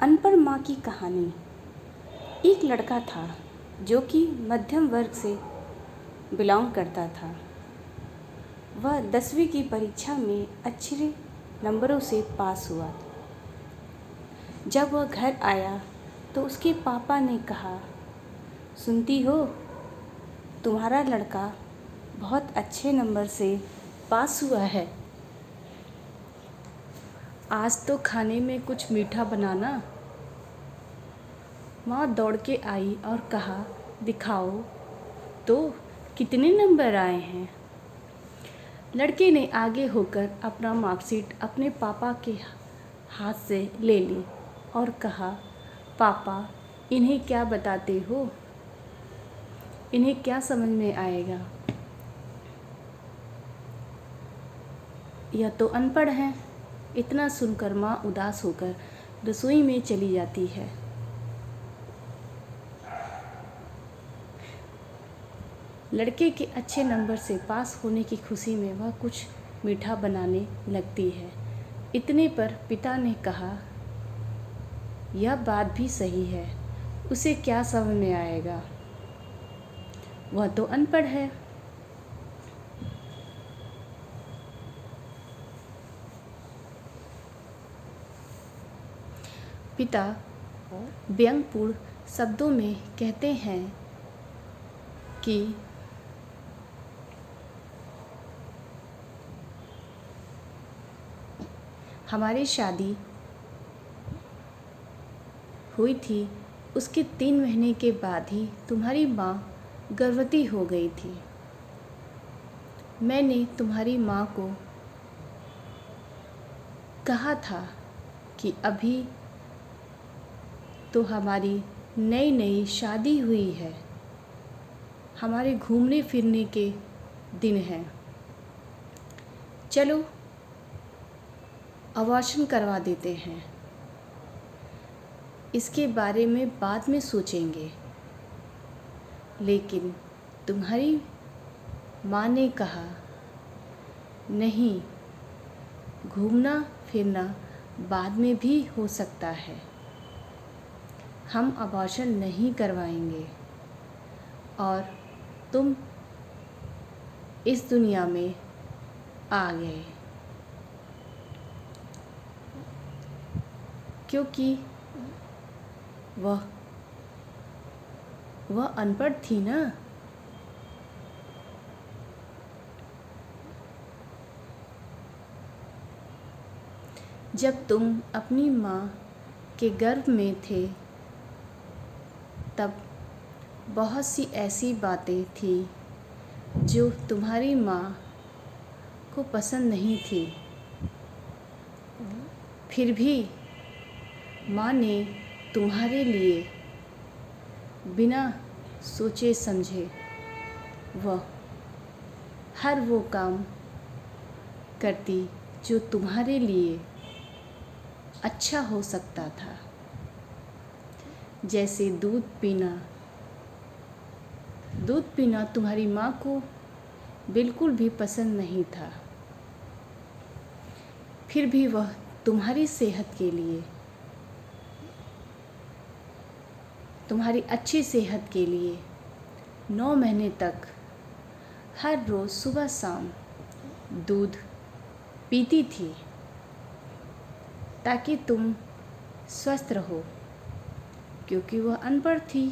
अनपढ़ माँ की कहानी। एक लड़का था जो कि मध्यम वर्ग से बिलोंग करता था। वह 10वीं की परीक्षा में अच्छे नंबरों से पास हुआ। जब वह घर आया तो उसके पापा ने कहा, सुनती हो, तुम्हारा लड़का बहुत अच्छे नंबर से पास हुआ है। आज तो खाने में कुछ मीठा बनाना। माँ दौड़ के आई और कहा, दिखाओ तो कितने नंबर आए हैं। लड़के ने आगे होकर अपना मार्कशीट अपने पापा के हाथ से ले ली और कहा, पापा, इन्हें क्या बताते हो? इन्हें क्या समझ में आएगा? यह तो अनपढ़ हैं। इतना सुनकर माँ उदास होकर रसोई में चली जाती है। लड़के के अच्छे नंबर से पास होने की खुशी में वह कुछ मीठा बनाने लगती है। इतने पर पिता ने कहा, यह बात भी सही है, उसे क्या समझ में आएगा? वह तो अनपढ़ है। पिता व्यंग्यपूर्ण शब्दों में कहते हैं कि हमारी शादी हुई थी, उसके 3 महीने के बाद ही तुम्हारी माँ गर्भवती हो गई थी। मैंने तुम्हारी माँ को कहा था कि अभी तो हमारी नई नई शादी हुई है, हमारे घूमने फिरने के दिन हैं, चलो अबॉर्शन करवा देते हैं, इसके बारे में बाद में सोचेंगे। लेकिन तुम्हारी माँ ने कहा, नहीं, घूमना फिरना बाद में भी हो सकता है, हम अबॉर्शन नहीं करवाएंगे और तुम इस दुनिया में आ गए। क्योंकि वह अनपढ़ थी ना। जब तुम अपनी माँ के गर्भ में थे तब बहुत सी ऐसी बातें थी जो तुम्हारी माँ को पसंद नहीं थी। फिर भी माँ ने तुम्हारे लिए बिना सोचे समझे हर वो काम करती जो तुम्हारे लिए अच्छा हो सकता था। जैसे दूध पीना तुम्हारी माँ को बिल्कुल भी पसंद नहीं था। फिर भी वह तुम्हारी सेहत के लिए, तुम्हारी अच्छी सेहत के लिए 9 महीने तक हर रोज़ सुबह शाम दूध पीती थी ताकि तुम स्वस्थ रहो। क्योंकि वह अनपढ़ थी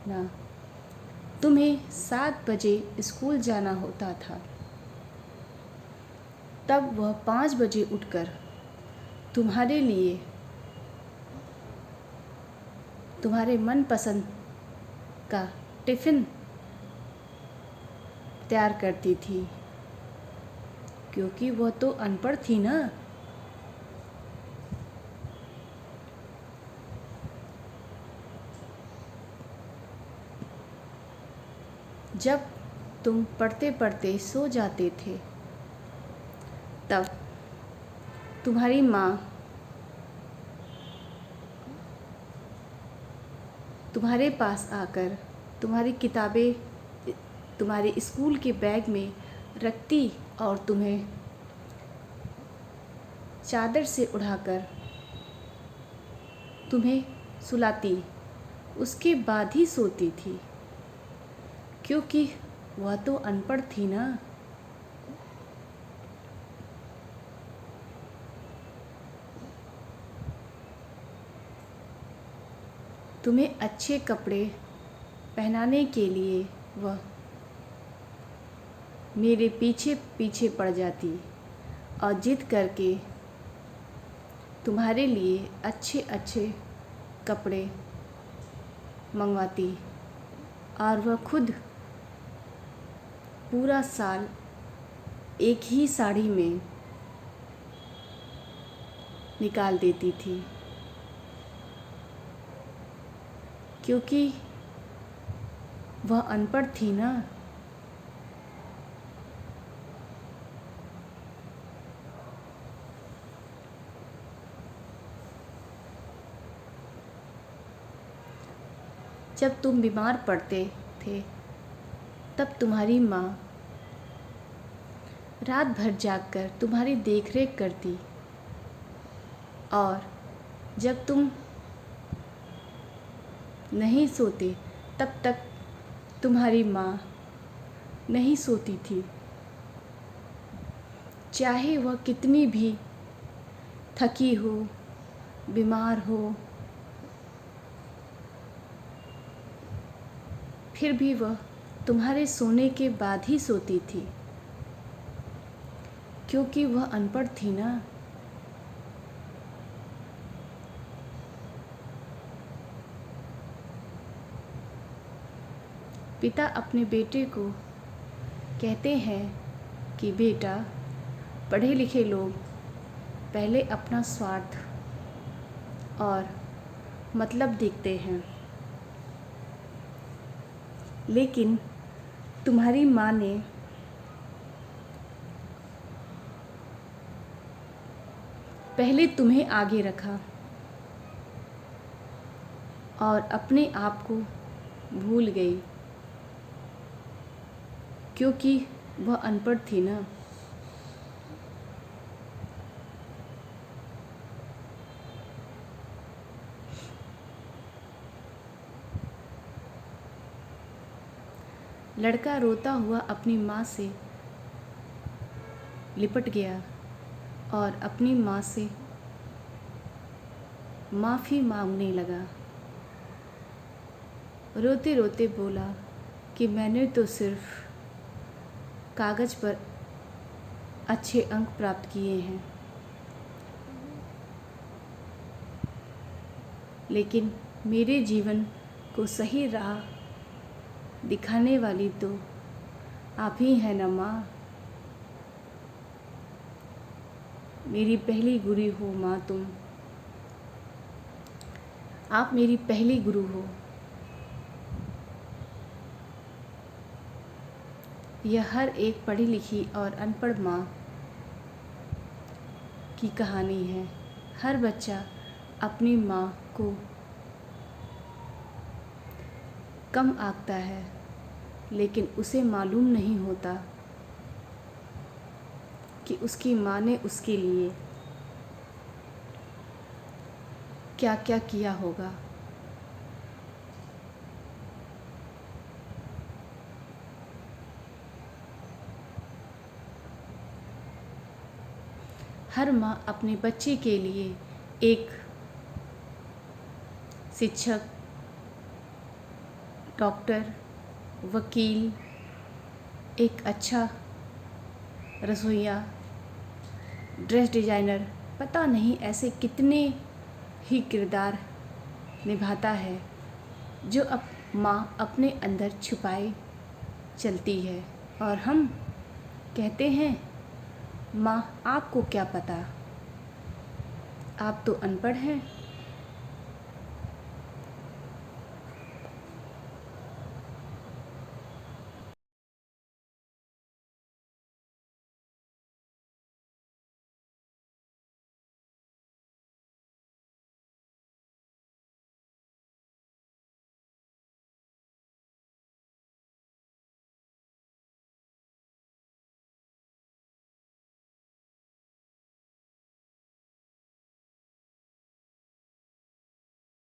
ना। तुम्हें 7 बजे स्कूल जाना होता था, तब वह 5 बजे उठकर तुम्हारे लिए तुम्हारे मनपसंद का टिफ़िन तैयार करती थी। क्योंकि वह तो अनपढ़ थी ना। जब तुम पढ़ते पढ़ते सो जाते थे तब तुम्हारी माँ तुम्हारे पास आकर तुम्हारी किताबें तुम्हारे स्कूल के बैग में रखती और तुम्हें चादर से उड़ाकर तुम्हें सुलाती, उसके बाद ही सोती थी, क्योंकि वह तो अनपढ़ थी ना। तुम्हें अच्छे कपड़े पहनाने के लिए वह मेरे पीछे पीछे पड़ जाती और जिद करके तुम्हारे लिए अच्छे अच्छे कपड़े मंगवाती, और वह खुद पूरा साल एक ही साड़ी में निकाल देती थी, क्योंकि वह अनपढ़ थी ना। जब तुम बीमार पड़ते थे तब तुम्हारी माँ रात भर जागकर तुम्हारी देखरेख करती, और जब तुम नहीं सोते तब तक तुम्हारी माँ नहीं सोती थी, चाहे वह कितनी भी थकी हो, बीमार हो, फिर भी वह तुम्हारे सोने के बाद ही सोती थी, क्योंकि वह अनपढ़ थी ना। पिता अपने बेटे को कहते हैं कि बेटा, पढ़े लिखे लोग पहले अपना स्वार्थ और मतलब देखते हैं, लेकिन तुम्हारी माँ ने पहले तुम्हें आगे रखा और अपने आप को भूल गई, क्योंकि वह अनपढ़ थी ना। लड़का रोता हुआ अपनी माँ से लिपट गया और अपनी माँ से माफ़ी मांगने लगा। रोते रोते बोला कि मैंने तो सिर्फ कागज़ पर अच्छे अंक प्राप्त किए हैं, लेकिन मेरे जीवन को सही राह दिखाने वाली तो आप ही हैं ना माँ। मेरी पहली गुरु हो माँ तुम, आप मेरी पहली गुरु हो। यह हर एक पढ़ी लिखी और अनपढ़ माँ की कहानी है। हर बच्चा अपनी माँ को कम आंकता है, लेकिन उसे मालूम नहीं होता कि उसकी माँ ने उसके लिए क्या क्या किया होगा। हर माँ अपने बच्चे के लिए एक शिक्षक, डॉक्टर, वकील, एक अच्छा रसोइया, ड्रेस डिज़ाइनर, पता नहीं ऐसे कितने ही किरदार निभाता है, जो माँ अपने अंदर छुपाए चलती है। और हम कहते हैं, माँ आपको क्या पता, आप तो अनपढ़ हैं।